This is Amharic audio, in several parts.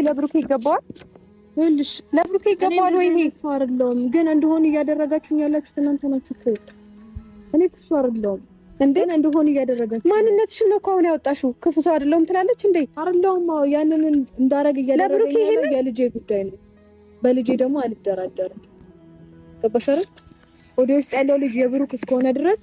ለብሩክ ይገባዋል? ይኸውልሽ ለብሩክ ይገባዋል ወይ? ይሄ እሱ አይደለም ግን እንደሆነ እያደረጋችሁኝ ያላችሁት እናንተ ናችሁ እኮ። እኔ እሱ አይደለም እንዴ እንደሆነ እያደረጋችሁ ማንነትሽን ነው ከሆነ ያወጣሽው። ክፉ ሰው አይደለም ትላለች እንዴ? አይደለም ያንን እንዳረግ እያደረገኝ ያለው የልጄ ጉዳይ ነው። በልጄ ደግሞ አልደራደርም። ገባሽ አይደል? ወደ ውስጥ ያለው ልጅ የብሩክ እስከሆነ ድረስ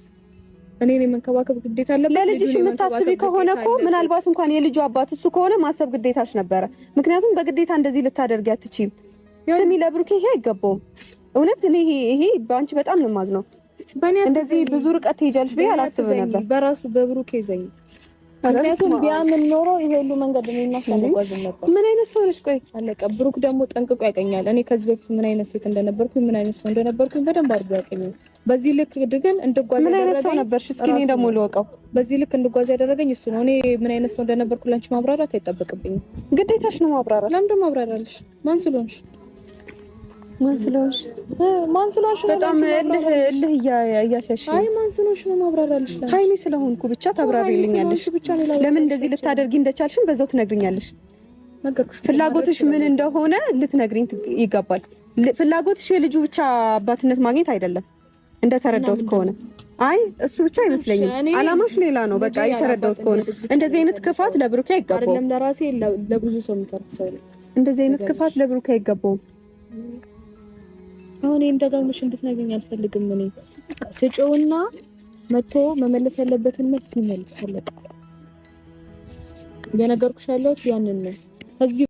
እኔ ነኝ መንከባከብ ግዴታ አለበት። ለልጅሽ የምታስቢ ከሆነ እኮ ምናልባት እንኳን የልጁ አባት እሱ ከሆነ ማሰብ ግዴታሽ ነበረ። ምክንያቱም በግዴታ እንደዚህ ልታደርጊ አትችይም። ስሚ ለብሩክ ይሄ አይገባውም። እውነት እኔ ይሄ ባንቺ በጣም ነው የማዝነው። እንደዚህ ብዙ ርቀት ትሄጃለሽ ብዬ አላስብም ነበር። በራሱ በብሩክ ይዘኝ ምክንያቱም ቢያምን ኖሮ ይሄ ሁሉ መንገድ ነው የሚያስፈልጓዝ ነበር። ምን አይነት ሰው ነሽ? ቆይ አለቀ። ብሩክ ደግሞ ጠንቅቆ ያቀኛል። እኔ ከዚህ በፊት ምን አይነት ሴት እንደነበርኩኝ ምን አይነት ሰው እንደነበርኩኝ በደንብ አድርጎ ያቀኛል። በዚህ ልክ ግን እንድጓዝ ምን አይነት ሰው ነበርሽ? እስኪ እኔ ደግሞ ልወቀው። በዚህ ልክ እንድጓዝ ያደረገኝ እሱ ነው። እኔ ምን አይነት ሰው እንደነበርኩ ላንቺ ማብራራት አይጠበቅብኝም። ግዴታሽ ነው ማብራራት። ለምን ደግሞ ማብራራልሽ? ማን ስለሆንሽ በጣም እልህ እያሰሽ አይ ማን ስለሆንሽ ነው ማብራራልሽ? ሃይሚ ስለሆንኩ ብቻ ታብራሪልኛለሽ። ለምን እንደዚህ ልታደርጊ እንደቻልሽም በዛው ትነግሪኛለሽ። ፍላጎትሽ ምን እንደሆነ ልትነግሪኝ ይገባል። ፍላጎትሽ የልጁ ብቻ አባትነት ማግኘት አይደለም እንደተረዳሁት ከሆነ። አይ እሱ ብቻ አይመስለኝም። አላማሽ ሌላ ነው። በቃ የተረዳሁት ከሆነ እንደዚህ አይነት ክፋት ለብሩክ አይገባውም። አይደለም ለራሴ ለብዙ ሰው የምታርፍ ሰው ነው። እንደዚህ አይነት ክፋት ለብሩክ አይገባውም። አሁን እንደጋግመሽ እንድትነግሪኝ አልፈልግም። እኔ ስጪውና መጥቶ መመለስ ያለበትን መልስ ይመልሳል። የነገርኩሽ ያለሁት ያንን ነው። ከዚህ